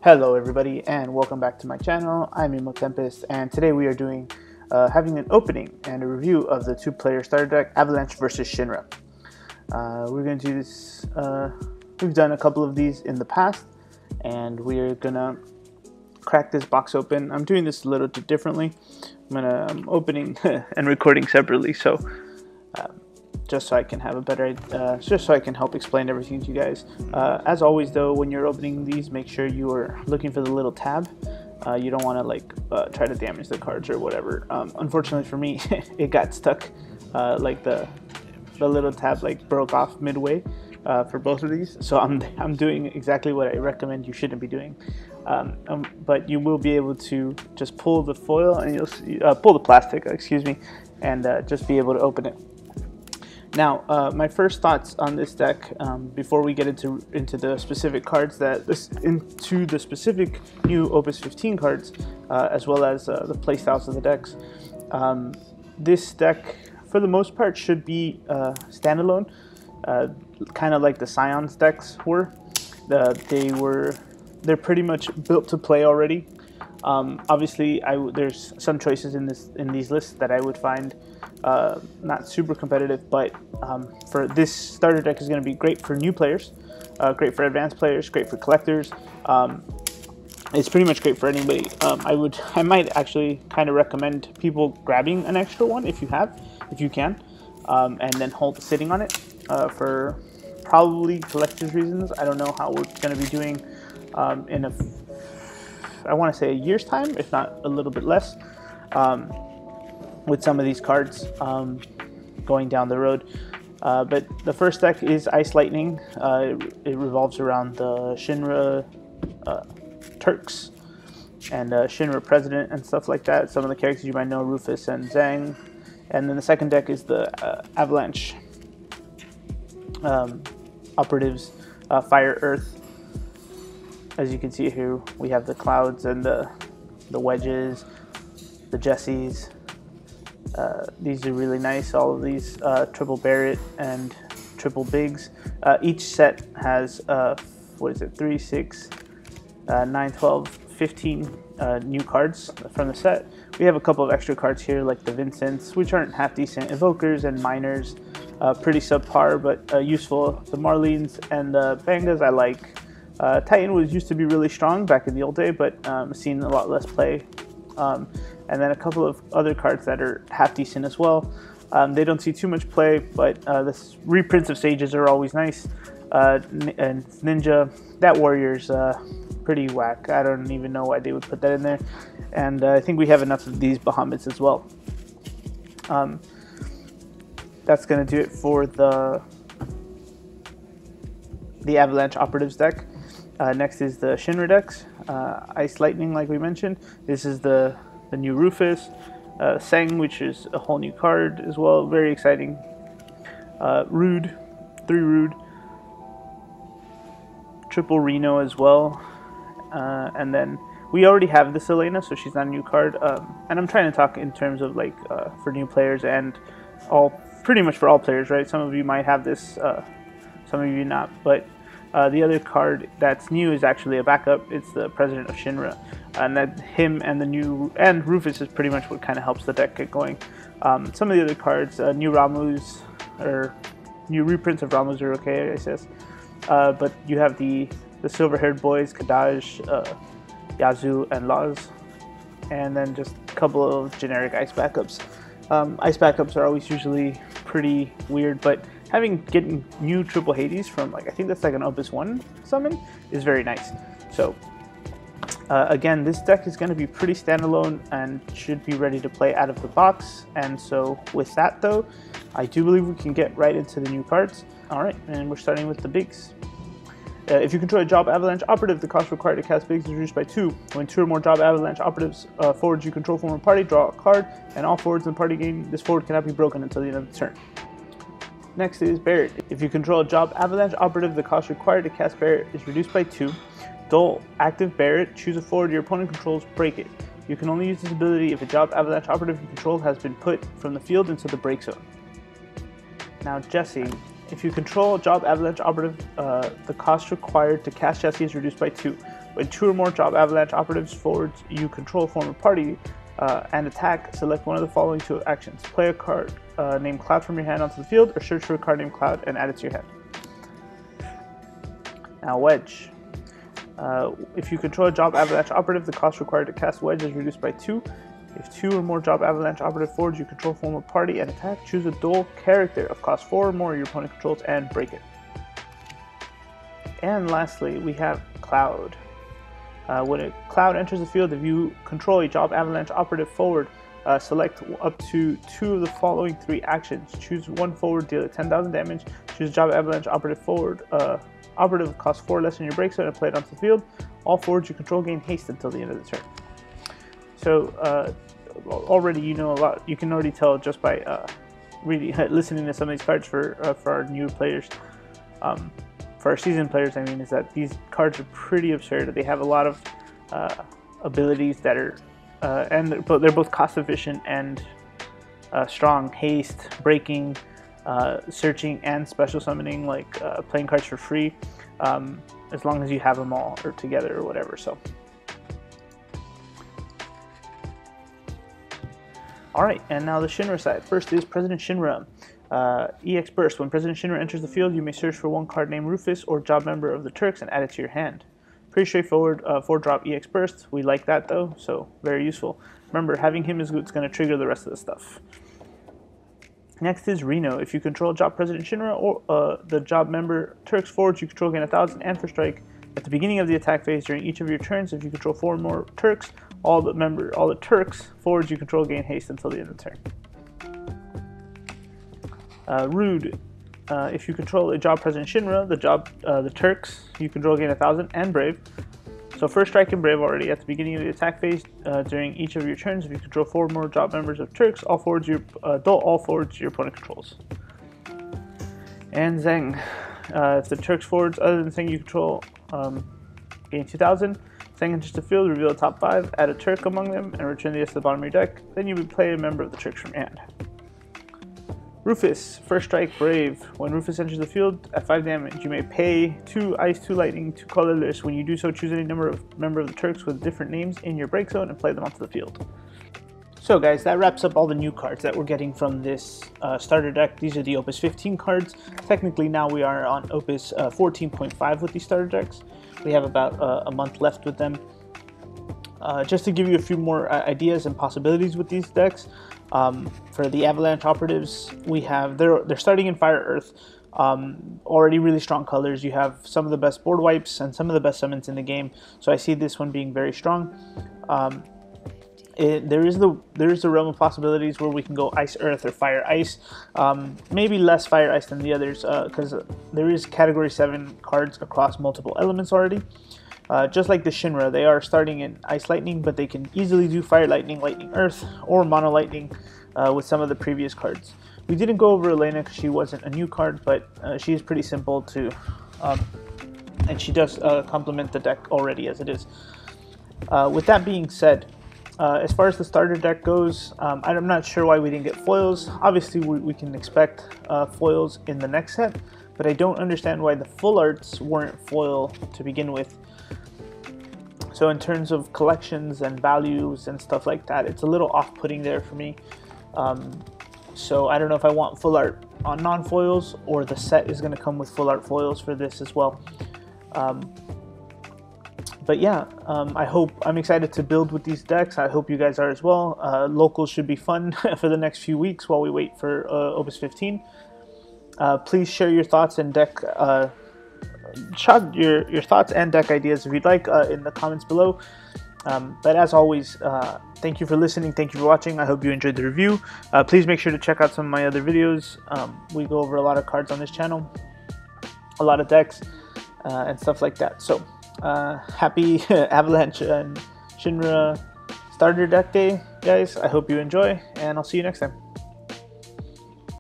Hello everybody and welcome back to my channel. I'm Emo Tempest and today we are doing having an opening and a review of the two-player starter deck Avalanche versus Shinra. We're going to do this, we've done a couple of these in the past and we're gonna crack this box open. I'm doing this a little bit differently. I'm opening and recording separately, so just so I can have a better, just so I can help explain everything to you guys. As always though, when you're opening these, make sure you are looking for the little tab. You don't want to try to damage the cards or whatever. Unfortunately for me, it got stuck, like the little tab broke off midway for both of these. So I'm doing exactly what I recommend you shouldn't be doing. But you will be able to just pull the foil and you'll see, pull the plastic, excuse me, and just be able to open it. Now, my first thoughts on this deck, before we get into the specific cards into the specific new Opus 15 cards, as well as the playstyles of the decks. This deck, for the most part, should be standalone, kind of like the Scions decks were. They're pretty much built to play already. Obviously, there's some choices in these lists that I would find not super competitive, but for this starter deck is going to be great for new players, great for advanced players, great for collectors. It's pretty much great for anybody. I might actually kind of recommend people grabbing an extra one if you can, and then sitting on it for probably collector's reasons. I don't know how we're going to be doing I want to say a year's time, if not a little bit less, with some of these cards going down the road. But the first deck is Ice Lightning. It revolves around the Shinra Turks and Shinra President and stuff like that. Some of the characters you might know, Rufus and Zhang. And then the second deck is the Avalanche Operatives, Fire, Earth. As you can see here, we have the Clouds and the Wedges, the Jessies. These are really nice. All of these triple Barrett and triple Bigs. Each set has 3, 6, 9, 12, 15 new cards from the set. We have a couple of extra cards here like the Vincents, which aren't half decent, Evokers and Miners, pretty subpar but useful. The Marlenes and the Bangas I like. Titan used to be really strong back in the old day, but seen a lot less play. And then a couple of other cards that are half decent as well. They don't see too much play, but the reprints of Sages are always nice. And Ninja, that Warrior's pretty whack. I don't even know why they would put that in there. And I think we have enough of these Bahamut's as well. That's going to do it for the Avalanche Operatives deck. Next is the Shinridex Ice Lightning, like we mentioned. This is the new Rufus, Sang, which is a whole new card as well, very exciting. Rude, 3 Rude, triple Reno as well, and then we already have this Elena, so she's not a new card. And I'm trying to talk in terms of for new players and pretty much for all players, right? Some of you might have this, some of you not, but the other card that's new is actually a backup. It's the President of Shinra, and that him and Rufus is pretty much what kind of helps the deck get going. Some of the other cards, new Ramus or new reprints of Ramus are okay, I guess. But you have the silver-haired boys, Kadaj, Yazoo, and Laz, and then just a couple of generic ice backups. Ice backups are always usually pretty weird, but getting new triple Hades from I think that's like an Opus 1 summon is very nice. So again, this deck is going to be pretty standalone and should be ready to play out of the box. And so with that though, I do believe we can get right into the new cards. Alright, and we're starting with the Bigs. If you control a Job Avalanche Operative, the cost required to cast Bigs is reduced by 2. When 2 or more Job Avalanche Operatives forwards you control form a party, draw a card, and all forwards in the party gain this forward cannot be broken until the end of the turn. Next is Barrett. If you control a Job Avalanche Operative, the cost required to cast Barrett is reduced by 2. Dull active Barrett, choose a forward your opponent controls, break it. You can only use this ability if a Job Avalanche Operative you control has been put from the field into the break zone. Now Jessie. If you control Job Avalanche Operative, the cost required to cast Jesse is reduced by 2. When 2 or more Job Avalanche Operatives forwards you control form a party and attack, select one of the following 2 actions. Play a card named Cloud from your hand onto the field, or search for a card named Cloud and add it to your hand. Now Wedge. If you control a Job Avalanche Operative, the cost required to cast Wedge is reduced by 2. If 2 or more Job Avalanche Operative forwards you control form a party and attack, choose a dual character of cost 4 or more your opponent controls and break it. And lastly, we have Cloud. When a Cloud enters the field, if you control a Job Avalanche Operative forward, select up to 2 of the following 3 actions. Choose one forward, deal it 10,000 damage. Choose Job Avalanche Operative forward. Operative costs 4 less than your break zone and play it onto the field. All forwards you control gain haste until the end of the turn. So already you know a lot. You can already tell just by listening to some of these cards for our new players. For our seasoned players, I mean, is that these cards are pretty absurd. They have a lot of abilities that are, and they're both cost efficient and strong. Haste, breaking, searching, and special summoning, like playing cards for free, as long as you have them all or together or whatever. So, all right, and now the Shinra side. First is President Shinra. EX Burst. When President Shinra enters the field, you may search for one card named Rufus or job member of the Turks and add it to your hand. Pretty straightforward 4-drop EX Burst. We like that though, so very useful. Remember, having him is going to trigger the rest of the stuff. Next is Reno. If you control Job President Shinra or the job member Turks forwards, you control gain 1,000 and for strike. At the beginning of the attack phase during each of your turns, if you control 4 or more Turks, all the Turks forwards you control gain haste until the end of the turn. Rude. If you control a Job President Shinra, the Turks, you control gain 1,000 and Brave. So first strike and Brave already at the beginning of the attack phase during each of your turns. If you control 4 or more job members of Turks, all forwards your opponent controls. And Zeng. If the Turks forwards other than Zeng you control gain 2,000. Zeng enters the field, reveal the top 5, add a Turk among them, and return the rest to the bottom of your deck. Then you would play a member of the Turks from your hand. Rufus, first strike, Brave. When Rufus enters the field at 5 damage, you may pay 2 Ice, 2 Lightning, 2 colorless. When you do so, choose any member of the Turks with different names in your break zone and play them onto the field. So guys, that wraps up all the new cards that we're getting from this starter deck. These are the Opus 15 cards. Technically now we are on Opus 14.5 with these starter decks. We have about a month left with them. Just to give you a few more ideas and possibilities with these decks, for the Avalanche Operatives, we have they're starting in Fire Earth. Already really strong colors. You have some of the best board wipes and some of the best summons in the game. So I see this one being very strong. There is the realm of possibilities where we can go Ice Earth or Fire Ice. Maybe less Fire Ice than the others because there is Category 7 cards across multiple elements already. Just like the Shinra, they are starting in Ice Lightning, but they can easily do Fire Lightning, Lightning Earth, or Mono Lightning with some of the previous cards. We didn't go over Elena because she wasn't a new card, but she is pretty simple to, and she does complement the deck already as it is. With that being said, as far as the starter deck goes, I'm not sure why we didn't get foils. Obviously, we can expect foils in the next set, but I don't understand why the full arts weren't foil to begin with. So in terms of collections and values and stuff like that, it's a little off-putting there for me. So I don't know if I want full art on non-foils or the set is going to come with full art foils for this as well. But yeah, I'm excited to build with these decks. I hope you guys are as well. Locals should be fun for the next few weeks while we wait for Opus 15. Please share your thoughts and deck your thoughts and deck ideas if you'd like in the comments below. But as always, thank you for listening, thank you for watching. I hope you enjoyed the review. Please make sure to check out some of my other videos. We go over a lot of cards on this channel, a lot of decks and stuff like that. So happy Avalanche and Shinra starter deck day, guys. I hope you enjoy, and I'll see you next time.